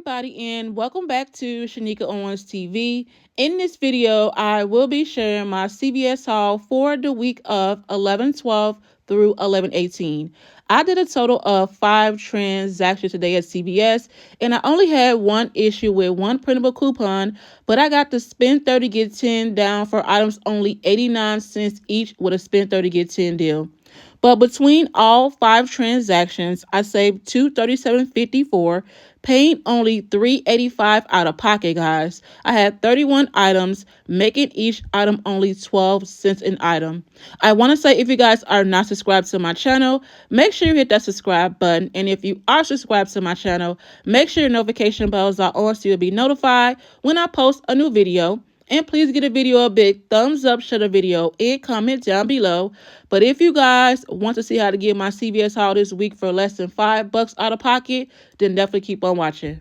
everybody, and welcome back to Shanika Owens TV. In this video, I will be sharing my CVS haul for the week of 11/12 through 11/18. I did a total of 5 transactions today at CVS, and I only had one issue with one printable coupon, but I got the spend 30 get 10 down for items only 89 cents each with a spend 30 get 10 deal. But between all 5 transactions, I saved $237.54, paying only $3.85 out of pocket, guys. I had 31 items, making each item only 12 cents an item. I want to say, if you guys are not subscribed to my channel, make sure you hit that subscribe button. And if you are subscribed to my channel, make sure your notification bells are on so you'll be notified when I post a new video. And please give the video a big thumbs up, share the video, and comment down below. But if you guys want to see how to get my CVS haul this week for less than $5 out of pocket, then definitely keep on watching.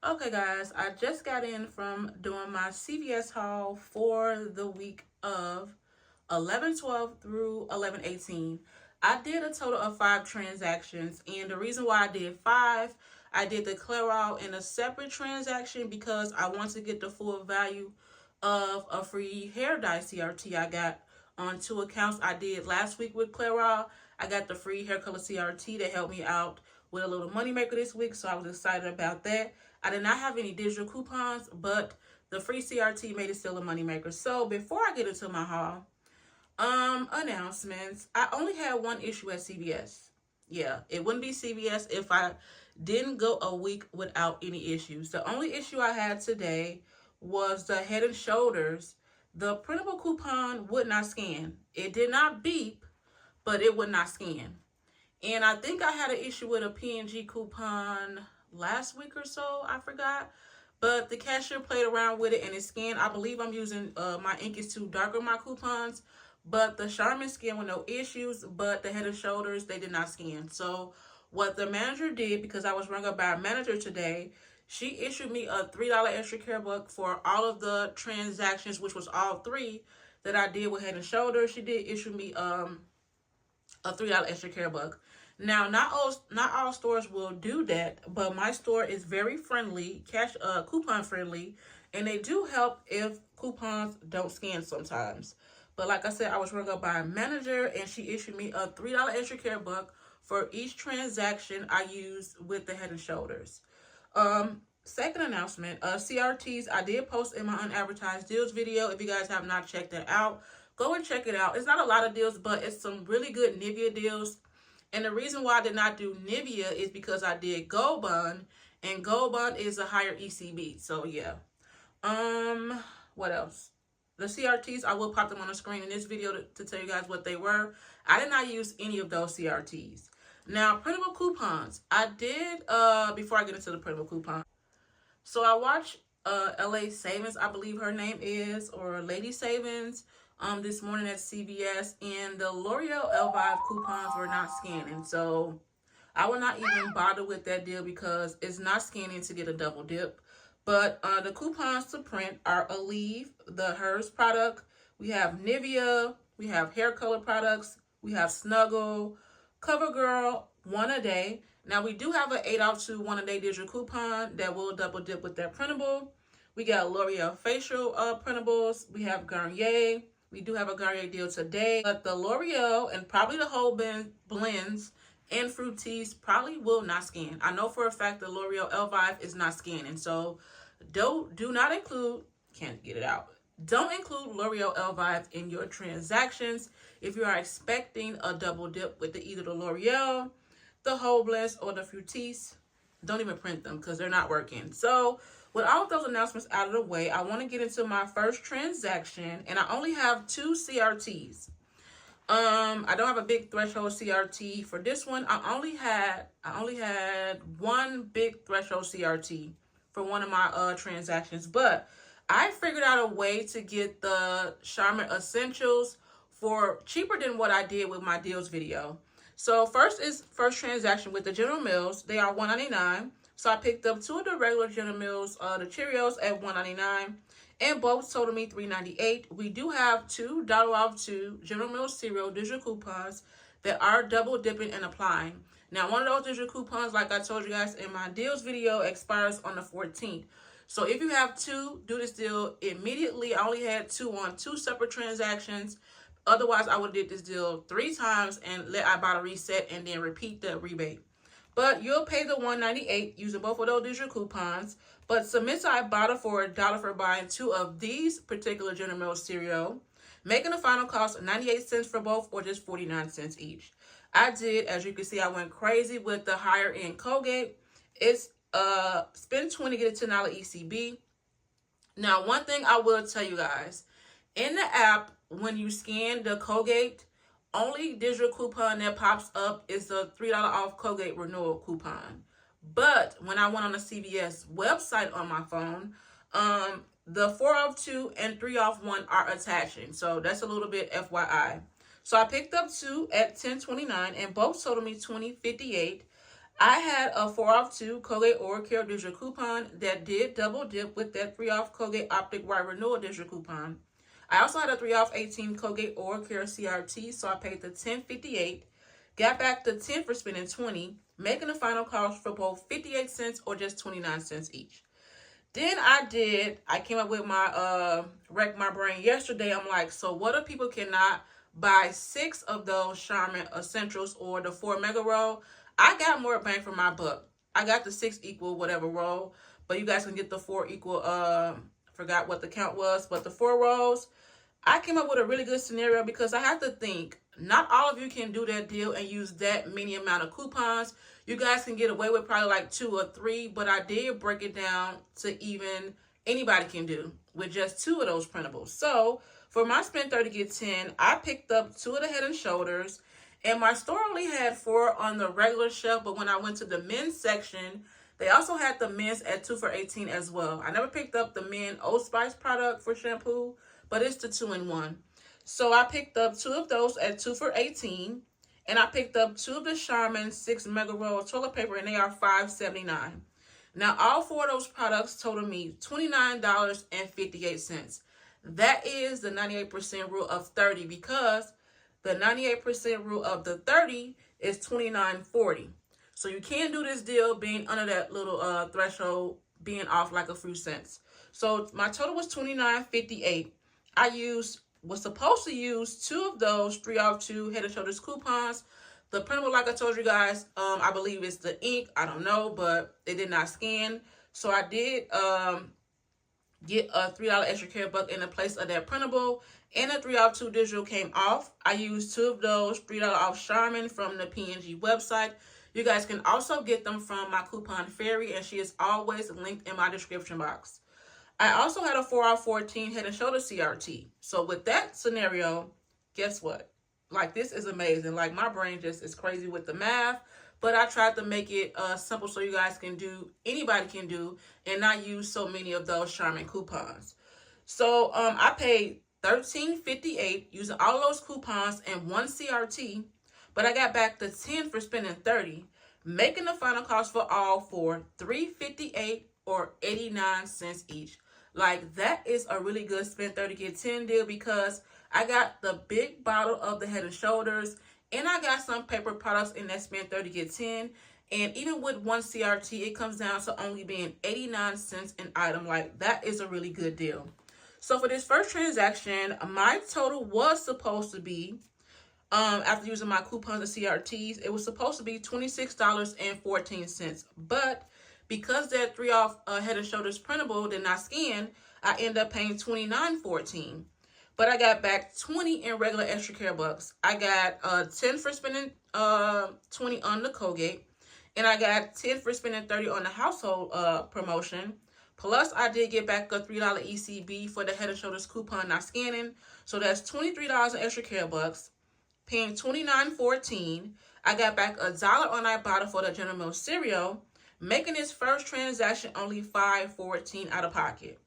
Okay guys, I just got in from doing my CVS haul for the week of 11/12 through 11/18. I did a total of 5 transactions, and the reason why I did 5, I did the Clairol in a separate transaction because I want to get the full value of a free hair dye CRT I got on 2 accounts I did last week with Clairol. I got the free hair color CRT that helped me out with a little moneymaker this week, so I was excited about that. I did not have any digital coupons, but the free CRT made it still a moneymaker. So before I get into my haul, announcements. I only had one issue at CVS. Yeah, it wouldn't be CVS if I didn't go a week without any issues. The only issue I had today was the Head and Shoulders. The printable coupon would not scan. It did not beep, but it would not scan. And I think I had an issue with a P&G coupon last week or so. I forgot. But the cashier played around with it and it scanned. I believe I'm using, my ink is too dark on my coupons. But the Charmin scan with no issues, but the Head and Shoulders, they did not scan. So what the manager did, because I was rung up by a manager today, she issued me a $3 extra care buck for all of the transactions, which was all 3 that I did with Head and Shoulders. She did issue me a $3 extra care buck. Now, not all stores will do that, but my store is very friendly, coupon friendly, and they do help if coupons don't scan sometimes. But like I said, I was rung up by a manager, and she issued me a $3 extra care buck for each transaction I used with the Head and Shoulders. Second announcement, CRTs, I did post in my unadvertised deals video. If you guys have not checked that out, go and check it out. It's not a lot of deals, but it's some really good Nivea deals. And the reason why I did not do Nivea is because I did Gold Bond, and Gold Bond is a higher ECB. So yeah. What else? The CRTs, I will pop them on the screen in this video to tell you guys what they were. I did not use any of those CRTs. Now, printable coupons. I did, before I get into the printable coupon. So I watched LA Savings, I believe her name is, or Lady Savings, this morning at CVS, and the L'Oreal Elvive coupons were not scanning. So I will not even bother with that deal because it's not scanning to get a double dip. But the coupons to print are Aleve, the Hers product. We have Nivea. We have hair color products. We have Snuggle, CoverGirl, 1 a day. Now, we do have an 8 off 2 1 a day digital coupon that will double dip with that printable. We got L'Oreal facial printables. We have Garnier. We do have a Garnier deal today. But the L'Oreal and probably the whole blends and Fructis probably will not scan. I know for a fact the L'Oreal Elvive is not scanning. So do not include, can't get it out. Don't include L'Oreal Elvive in your transactions if you are expecting a double dip with either the L'Oreal, the whole blends, or the Fructis. Don't even print them because they're not working. So with all of those announcements out of the way, I want to get into my first transaction, and I only have 2 CRTs. I don't have a big threshold CRT for this one. I only had one big threshold CRT for one of my transactions, but I figured out a way to get the Charmin Essentials for cheaper than what I did with my deals video. So first transaction with the General Mills. They are $1.99. So I picked up two of the regular General Mills, the Cheerios at $1.99, and both totaled me $3.98. We do have $2 off two General Mills cereal digital coupons that are double dipping and applying. Now, one of those digital coupons, like I told you guys in my deals video, expires on the 14th. So if you have two, do this deal immediately. I only had two on two separate transactions. Otherwise, I would have did this deal 3 times and let Ibotta reset and then repeat the rebate. But you'll pay the $1.98 using both of those digital coupons. But submit to Ibotta for $1 for buying two of these particular General Mills cereal, making the final cost 98 cents for both or just 49 cents each. I did, as you can see, I went crazy with the higher end Colgate. It's spend 20, get a $10 ECB. Now, one thing I will tell you guys, in the app, when you scan the Colgate, only digital coupon that pops up is the $3 off Colgate renewal coupon. But when I went on the CVS website on my phone, the 4 off 2 and 3 off 1 are attaching. So that's a little bit FYI. So I picked up two at $10.29 and both totaled me $20.58. I had a 4 off 2 Colgate Oral Care digital coupon that did double dip with that 3 off Colgate Optic White Renewal digital coupon. I also had a 3 off 18 Colgate Oral Care CRT, so I paid the $10.58, got back the 10 for spending 20, making the final cost for both 58 cents or just 29 cents each. Then I came up with my, wreck my brain yesterday. I'm like, so what if people cannot buy 6 of those Charmin Essentials or the 4 Mega Roll? I got more bang for my buck. I got the 6 equal whatever roll, but you guys can get the 4 equal, forgot what the count was, but the 4 rolls. I came up with a really good scenario because I have to think, not all of you can do that deal and use that many amount of coupons. You guys can get away with probably like 2 or 3, but I did break it down to even anybody can do with just 2 of those printables. So for my spend 30 get 10, I picked up 2 of the Head and Shoulders, and my store only had 4 on the regular shelf, but when I went to the men's section, they also had the men's at 2 for $18 as well. I never picked up the men Old Spice product for shampoo, but it's the 2-in-1. So I picked up 2 of those at 2 for $18, and I picked up 2 of the Charmin 6 Mega Roll toilet paper, and they are $5.79. Now, all 4 of those products totaled me $29.58. That is the 98% rule of 30, because the 98% rule of the 30 is $29.40. So you can't do this deal being under that little threshold, being off like a few cents. So my total was $29.58. I was supposed to use 2 of those 3 off 2 Head and Shoulders coupons. The printable, like I told you guys, I believe it's the ink. I don't know, but it did not scan. So I did get a $3 extra care buck in the place of that printable, and a 3 off 2 digital came off. I used 2 of those $3 off Charmin from the P&G website. You guys can also get them from my coupon fairy, and she is always linked in my description box. I also had a 4 off 14 Head and Shoulders CRT. So with that scenario, guess what? Like, this is amazing. Like, my brain just is crazy with the math, but I tried to make it simple so you guys can do, anybody can do, and not use so many of those Charmin coupons. So I paid $13.58 using all those coupons and 1 CRT, but I got back the 10 for spending 30, making the final cost for all for $3.58 or 89 cents each. Like, that is a really good spend 30 get 10 deal, because I got the big bottle of the Head and Shoulders, and I got some paper products in that spend 30 get 10. And even with 1 CRT, it comes down to only being 89 cents an item. Like, that is a really good deal. So for this first transaction, my total was supposed to be, after using my coupons and CRTs, it was supposed to be $26.14. But because that 3 off Head and Shoulders printable did not scan, I ended up paying $29.14. But I got back 20 in regular extra care bucks. I got 10 for spending 20 on the Colgate, and I got 10 for spending 30 on the household promotion. Plus, I did get back a $3 ECB for the Head and Shoulders coupon not scanning. So that's $23 in extra care bucks, paying $29.14. I got back $1 on Ibotta for the General Mills cereal, making this first transaction only $5.14 out of pocket.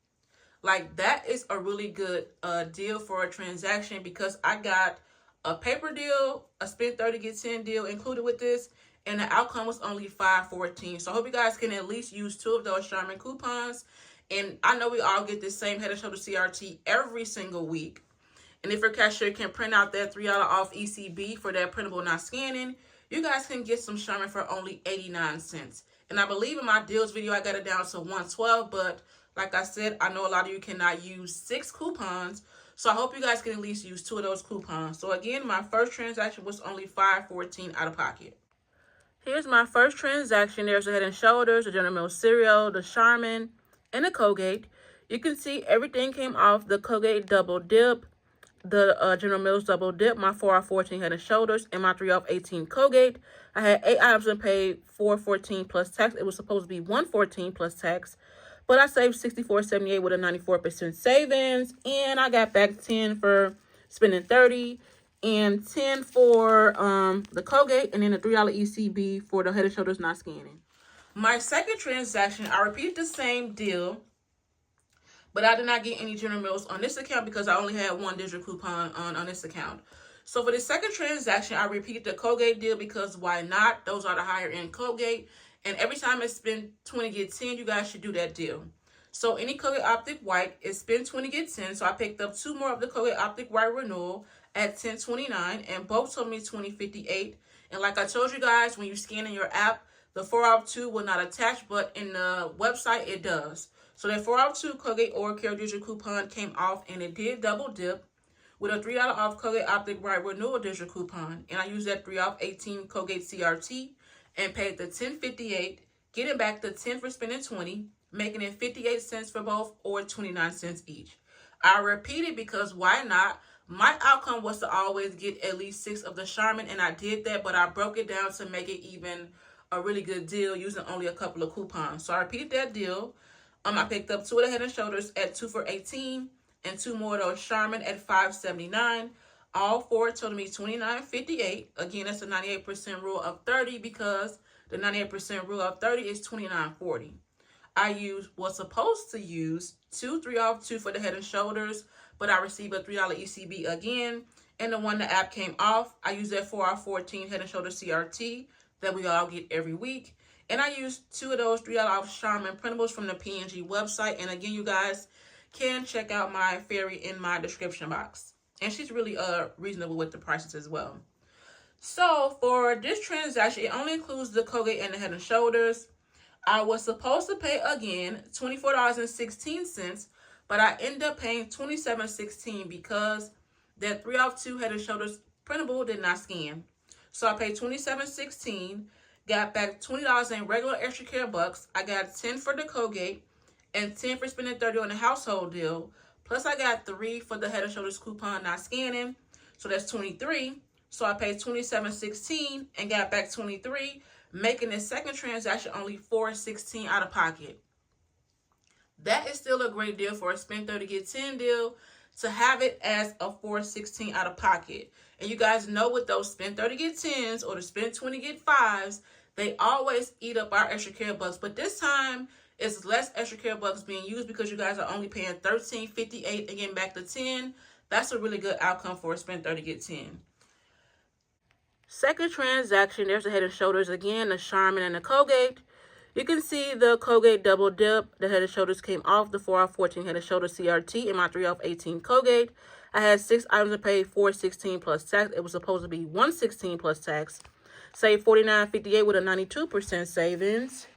Like, that is a really good deal for a transaction, because I got a paper deal, a spend 30 get 10 deal included with this, and the outcome was only $5.14. So I hope you guys can at least use 2 of those Charmin coupons. And I know we all get this same Head & Shoulders CRT every single week. And if your cashier can print out that $3 off ECB for that printable not scanning, you guys can get some Charmin for only 89 cents. And I believe in my deals video, I got it down to 112, but like I said, I know a lot of you cannot use 6 coupons, so I hope you guys can at least use 2 of those coupons. So again, my first transaction was only $5.14 out of pocket. Here's my first transaction. There's the Head & Shoulders, the General Mills cereal, the Charmin, and the Colgate. You can see everything came off the Colgate Double Dip, the General Mills Double Dip, my 4 off 14 Head & Shoulders, and my 3 off 18 Colgate. I had 8 items and paid $4.14 plus tax. It was supposed to be $1.14 plus tax, but I saved $64.78 with a 94% savings, and I got back 10 for spending 30 and 10 for the Colgate, and then a $3 ECB for the Head & Shoulders not scanning. My second transaction, I repeated the same deal, but I did not get any General Mills on this account because I only had 1 digital coupon on this account. So for the second transaction, I repeated the Colgate deal because why not? Those are the higher end Colgate. And every time I spend 20 get 10, you guys should do that deal. So any Colgate Optic White is spend 20 get 10. So I picked up 2 more of the Colgate Optic White Renewal at $10.29, and both told me $20.58. And like I told you guys, when you scan in your app, the 4 off 2 will not attach, but in the website it does. So that 4 off 2 Colgate Oral Care digital coupon came off, and it did double dip with a $3 off Colgate Optic White Renewal digital coupon. And I used that 3 off 18 Colgate CRT and paid the $10.58, getting back the 10 for spending 20, making it 58 cents for both or 29 cents each. I repeated because why not? My outcome was to always get at least 6 of the Charmin, and I did that, but I broke it down to make it even a really good deal using only a couple of coupons. So I repeated that deal. I picked up 2 of the Head & Shoulders at 2 for 18 and 2 more of those Charmin at $5.79. All 4 totaled me $29.58. Again, that's a 98% rule of 30 because the 98% rule of 30 is $29.40. I was supposed to use 2 3 off 2 for the Head & Shoulders, but I received a $3 ECB again. And the one the app came off, I used that 4 off 14 Head & Shoulders CRT that we all get every week. And I used 2 of those $3 off Charmin printables from the P&G website. And again, you guys can check out my fairy in my description box. And she's really reasonable with the prices as well. So for this transaction, it only includes the Colgate and the Head & Shoulders. I was supposed to pay again $24.16, but I ended up paying $27.16 because that 3 off 2 Head & Shoulders printable did not scan. So I paid $27.16, got back $20 in regular extra care bucks. I got 10 for the Colgate and 10 for spending 30 on the household deal. Plus I got 3 for the Head & Shoulders coupon not scanning. So that's 23. So I paid $27.16 and got back 23, making this second transaction only $4.16 out of pocket. That is still a great deal for a spend 30 get 10 deal to have it as a $4.16 out of pocket. And you guys know with those spend 30 get 10s or the spend 20 get 5s, they always eat up our extra care bucks. But this time it's less extra care bucks being used because you guys are only paying $13.58 and getting back to 10. That's a really good outcome for a spend 30 get 10. Second transaction, there's the Head & Shoulders again, the Charmin and the Colgate. You can see the Colgate Double Dip. The Head & Shoulders came off the 4 off 14 Head & Shoulders CRT and my 3 off 18 Colgate. I had 6 items and paid $4.16 plus tax. It was supposed to be $1.16 plus tax. Saved $49.58 with a 92% savings.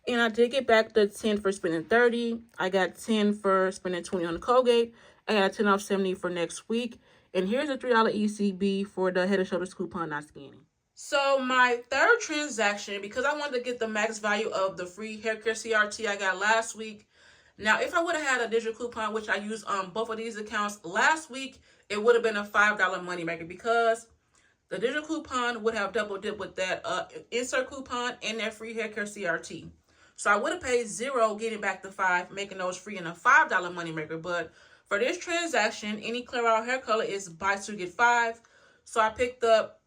And I did get back the 10 for spending 30. I got 10 for spending 20 on the Colgate. I got a 10 off 70 for next week. And here's a $3 ECB for the Head & Shoulders coupon not scanning. So my third transaction, because I wanted to get the max value of the free hair care CRT I got last week. Now, if I would have had a digital coupon, which I used on both of these accounts last week, it would have been a $5 money maker because the digital coupon would have double dipped with that insert coupon and that free hair care CRT. So I would have paid $0 getting back the $5, making those free and a $5 money maker. But for this transaction, any clear out hair color is buy 2 get 5. So I picked up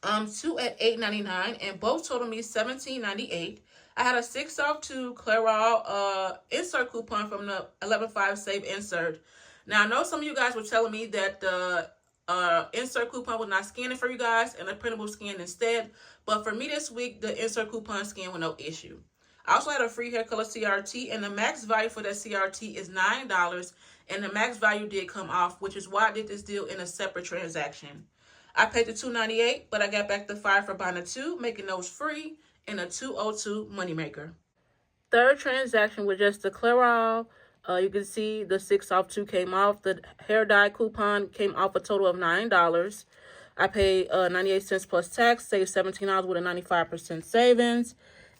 2 at $8.99 and both totaled me $17.98. I had a 6 off 2 Clairol insert coupon from the 11.5 Save Insert. Now I know some of you guys were telling me that the insert coupon was not scanning for you guys, and the printable scanned instead. But for me this week, the insert coupon scanned with no issue. I also had a free hair color CRT, and the max value for that CRT is $9, and the max value did come off, which is why I did this deal in a separate transaction. I paid the $2.98, but I got back the 5 for buying the 2, making those free, and a $2.02 moneymaker. Third transaction was just the Clairol. You can see the 6 off 2 came off. The hair dye coupon came off a total of $9. I paid 98 cents plus tax, saved $17 with a 95% savings.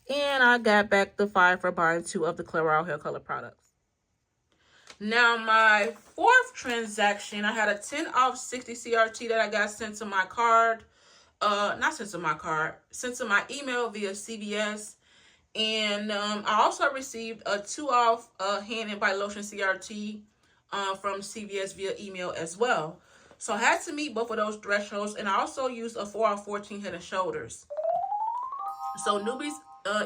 And I got back the 5 for buying 2 of the Clairol hair color products. Now, my fourth transaction, I had a 10 off 60 CRT that I got sent to my card. Not sent to my card, sent to my email via CVS. And I also received a 2 off hand and body lotion CRT from CVS via email as well. So I had to meet both of those thresholds, and I also used a 4 off 14 Head and Shoulders. So newbies,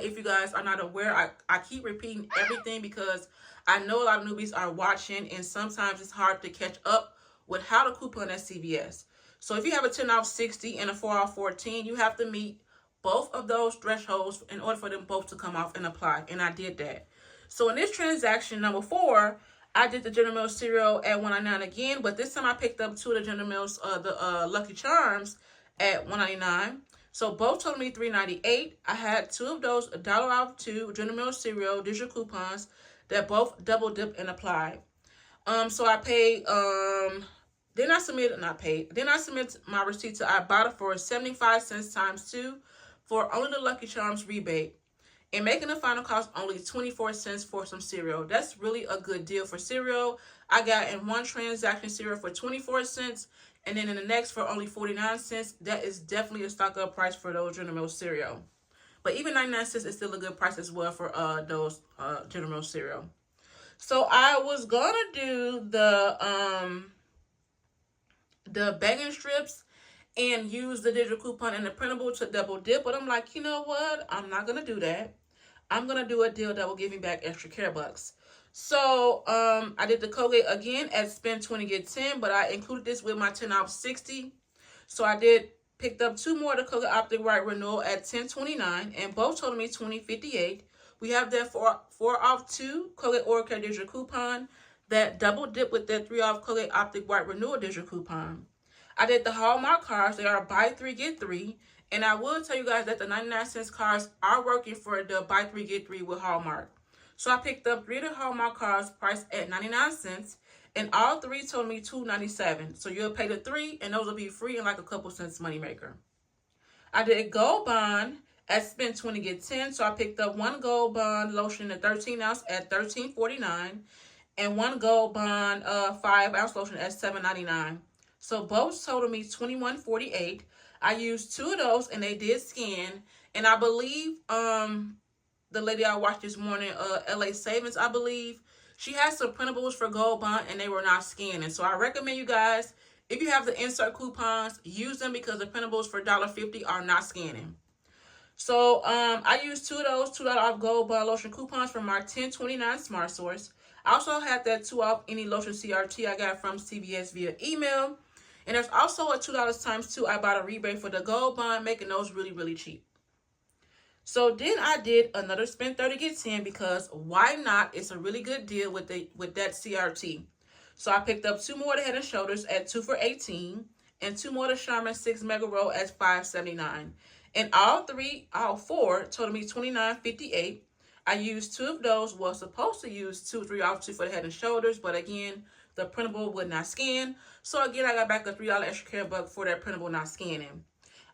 if you guys are not aware, I keep repeating everything because I know a lot of newbies are watching, and sometimes it's hard to catch up with how to coupon at CVS. So if you have a 10 off 60 and a 4 off 14, you have to meet both of those thresholds in order for them both to come off and apply, and I did that. So in this transaction number 4, I did the General Mills cereal at $1.99 again, but this time I picked up 2 of the General Mills, the Lucky Charms at $1.99. So both totaled me $3.98. I had 2 of those $1 off 2 General Mills cereal digital coupons that both double dipped and applied. So I paid, then I submit my receipt to Ibotta for 75 cents times 2 for only the Lucky Charms rebate, and making the final cost only 24 cents for some cereal. That's really a good deal for cereal. I got in one transaction cereal for 24 cents, and then in the next for only 49 cents. That is definitely a stock up price for those General Mills cereal. But even 99 cents is still a good price as well for those General Mills cereal. So I was gonna do the bacon strips and use the digital coupon and the printable to double dip, but I'm like, you know what? I'm not gonna do that. I'm gonna do a deal that will give me back extra care bucks. So I did the Colgate again at spend 20 get 10, but I included this with my 10 off 60. So I picked up 2 more of the Colgate Optic White Renewal at $10.29, and both totaled me $20.58. We have that 4 off 2 Colgate Oral Care digital coupon that double dip with that 3 off Colgate Optic White Renewal digital coupon. I did the Hallmark cards. They are buy 3 get 3, and I will tell you guys that the 99 cents cards are working for the buy 3 get 3 with Hallmark. So I picked up 3 of the Hallmark cards priced at 99 cents, and all 3 told me $2.97. So you'll pay the 3, and those will be free and like a couple cents moneymaker. I did Gold Bond at spend 20 get 10. So I picked up 1 Gold Bond lotion in 13 ounce at $13.49, and 1 Gold Bond 5 ounce lotion at $7.99. So both totaled me $21.48. I used 2 of those, and they did scan. And I believe the lady I watched this morning, LA Savings, I believe, she has some printables for Gold Bond, and they were not scanning. So I recommend you guys, if you have the insert coupons, use them because the printables for $1.50 are not scanning. So I used 2 of those $2 off Gold Bond lotion coupons from our $10.29 Smart Source. I also had that 2 off any lotion CRT I got from CVS via email. And there's also a $2 times 2 I bought a rebate for the Gold Bond, making those really, really cheap. So then I did another spend 30 get 10 because why not? It's a really good deal with that CRT. So I picked up 2 more of the Head and Shoulders at 2 for $18, and 2 more of the Charmin 6 Mega Roll at $5.79. And all 4 totaled me $29.58. I used 2 of those. Was supposed to use 3 off 2 for the Head and Shoulders, but again, the printable would not scan. So again, I got back a $3 extra care buck for that printable not scanning.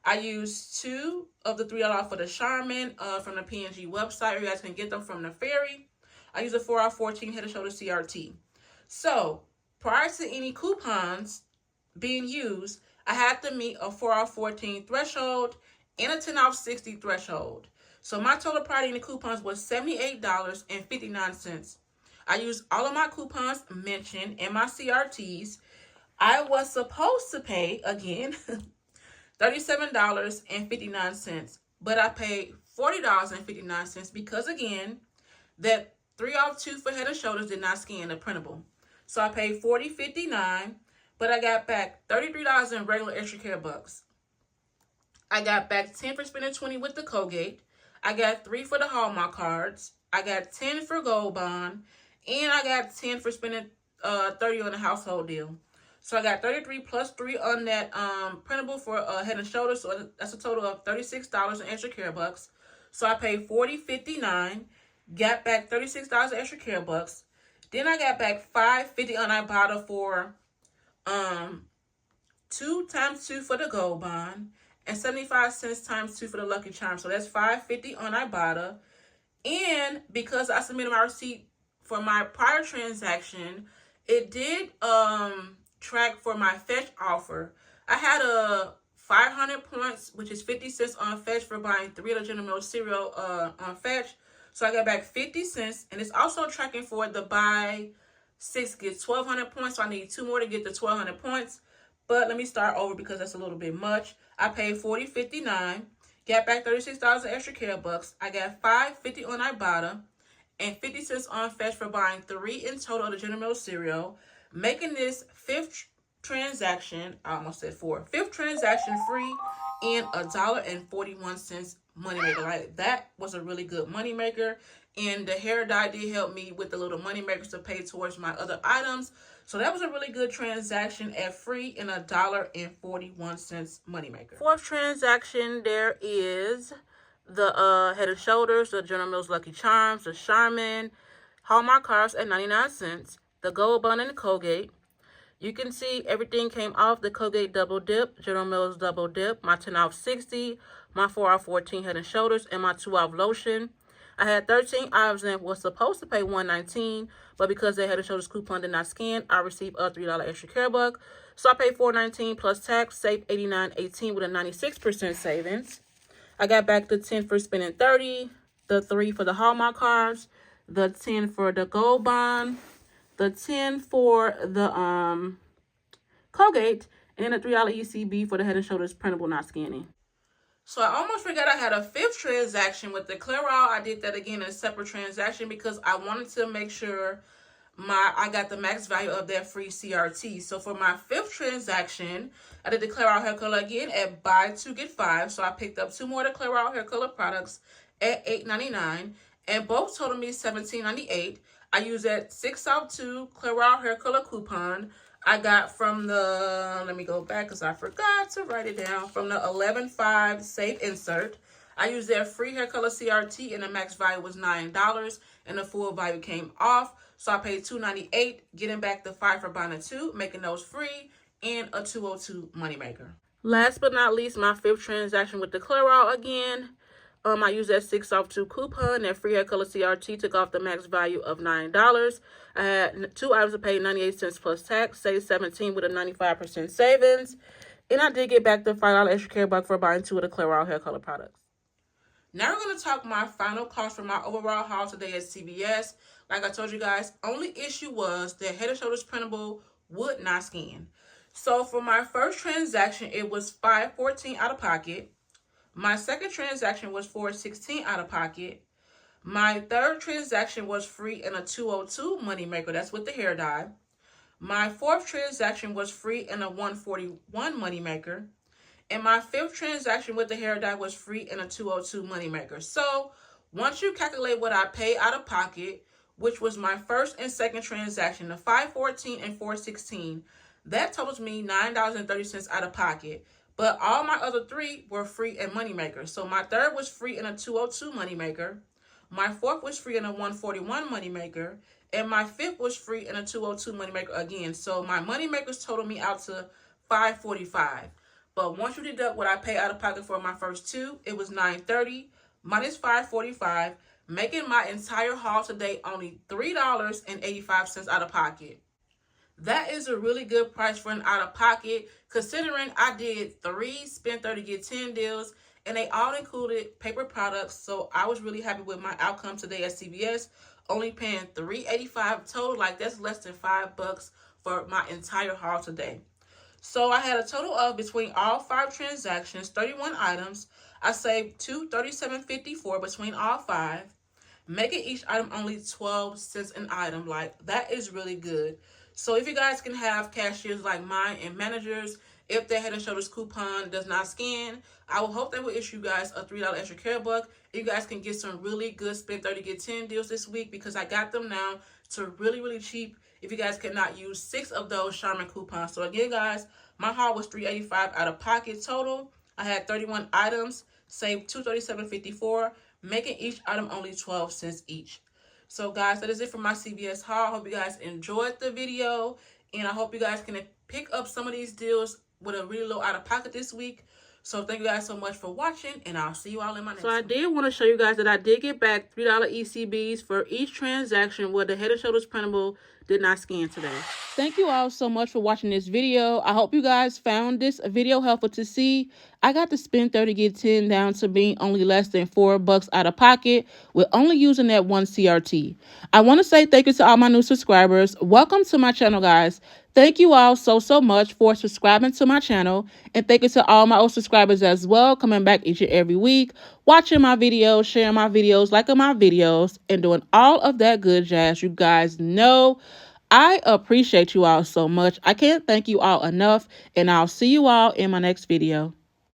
I used 2 of the $3 off for the Charmin from the P&G website, or you guys can get them from the ferry. I used a 4 off 14 Head and Shoulder CRT. So prior to any coupons being used, I had to meet a 4 off 14 threshold and a 10 off 60 threshold. So my total prior to any coupons was $78.59. I used all of my coupons mentioned in my CRTs. I was supposed to pay, again, $37.59, but I paid $40.59 because, again, that 3 off 2 for Head and Shoulders did not scan the printable. So I paid $40.59, but I got back $33 in regular extra care bucks. I got back 10 for spending 20 with the Colgate. I got 3 for the Hallmark cards. I got 10 for Gold Bond. And I got 10 for spending 30 on the household deal. So I got 33 plus 3 on that printable for Head and Shoulders. So that's a total of $36 in extra care bucks. So I paid $40.59. Got back $36 in extra care bucks. Then I got back $5.50 on Ibotta for 2 times 2 for the Gold Bond. And 75 cents times 2 for the Lucky Charm. So that's $5.50 on Ibotta. And because I submitted my receipt for my prior transaction, it did track for my Fetch offer. I had a 500 points, which is 50 cents on Fetch for buying 3 of the General Mills cereal on Fetch. So I got back 50 cents. And it's also tracking for the buy 6 gets 1,200 points. So I need 2 more to get the 1,200 points. But let me start over because that's a little bit much. I paid $40.59. Got back $36 in extra care bucks. I got $5.50 on Ibotta and 50 cents on Fetch for buying 3 in total of the General Mills cereal, making this 5th transaction, I almost said 4, 5th transaction free and $1.41 moneymaker. Like, that was a really good moneymaker. And the hair dye did help me with the little moneymakers to pay towards my other items. So that was a really good transaction at free and $1.41 moneymaker. 4th transaction, there is the Head and Shoulders, the General Mills Lucky Charms, the Charmin, Hallmark cards at 99 cents, the Gold Bond and the Colgate. You can see everything came off. The Colgate Double Dip, General Mills Double Dip, my 10 off 60, my 4 off 14 Head and Shoulders, and my 2 off lotion. I had 13 items and was supposed to pay $1.19, but because they Head and Shoulders coupon did not scan, I received a $3 extra care buck. So I paid $4.19 plus tax, saved $89.18 with a 96% savings. I got back the 10 for spending 30, the 3 for the Hallmark cards, the 10 for the Gold Bond, the 10 for the Colgate, and then a $3 ECB for the Head and Shoulders printable not scanning. So I almost forgot I had a 5th transaction with the Clairol. I did that again in a separate transaction because I wanted to make sure I got the max value of that free CRT. So for my 5th transaction, I did the Clairol hair color again at buy 2 get 5. So I picked up 2 more of the Clairol hair color products at $8.99, and both totaled me $17.98. I used that 6 off 2 Clairol hair color coupon I got from the, let me go back because I forgot to write it down, from the 11.5 Safe Insert. I used their free hair color CRT and the max value was $9 and the full value came off. So I paid $2.98, getting back the 5 for buying a 2, making those free, and a $2.02 moneymaker. Last but not least, my 5th transaction with the Clairol again. I used that 6 off 2 coupon. That free hair color CRT took off the max value of $9. I had 2 items to pay 98 cents plus tax, saved $17 with a 95% savings. And I did get back the $5 extra care buck for buying 2 of the Clairol hair color products. Now we're going to talk my final cost for my overall haul today at CVS. Like I told you guys, only issue was the Head and Shoulders printable would not scan. So for my first transaction, it was $5.14 out of pocket. My second transaction was $4.16 out of pocket. My third transaction was free and a $2.02 moneymaker. That's with the hair dye. My 4th transaction was free and a $1.41 moneymaker. And my 5th transaction with the hair dye was free and a $2.02 moneymaker. So once you calculate what I paid out of pocket, which was my first and second transaction, the $5.14 and $4.16, that totals me $9.30 out of pocket. But all my other 3 were free and moneymaker. So my 3rd was free and a $2.02 moneymaker. My 4th was free and a $1.41 moneymaker. And my 5th was free and a $2.02 moneymaker again. So my moneymakers totaled me out to $5.45. But once you deduct what I paid out of pocket for my first 2, it was $9.30 minus $5.45, making my entire haul today only $3.85 out of pocket. That is a really good price for an out-of-pocket, considering I did 3 spend 30 get 10 deals, and they all included paper products. So I was really happy with my outcome today at CVS, only paying $3.85 total. Like, that's less than $5 for my entire haul today. So I had a total of, between all 5 transactions, 31 items. I saved $237.54 between all 5, making each item only 12 cents an item. Like, that is really good. So if you guys can have cashiers like mine and managers, if their Head and Shoulders coupon does not scan, I will hope they will issue you guys a $3 extra care buck. You guys can get some really good spend 30 get 10 deals this week, because I got them now to really cheap if you guys cannot use 6 of those Charmin coupons. So again, guys, my haul was $385 out of pocket total. I had 31 items, saved $237.54, making each item only 12 cents each. So guys, that is it for my CVS haul. I hope you guys enjoyed the video, and I hope you guys can pick up some of these deals with a really low out of pocket this week. So thank you guys so much for watching, and I'll see you all in my next one. So I did want to show you guys that I did get back $3 ECBs for each transaction where the Head and Shoulders printable did not scan today. Thank you all so much for watching this video. I hope you guys found this video helpful to see. I got to spend 30 get 10 down to being only less than $4 out of pocket with only using that one CRT. I want to say thank you to all my new subscribers. Welcome to my channel, guys. Thank you all so much for subscribing to my channel, and thank you to all my old subscribers as well, coming back each and every week, watching my videos, sharing my videos, liking my videos, and doing all of that good jazz. You guys know I appreciate you all so much. I can't thank you all enough, and I'll see you all in my next video.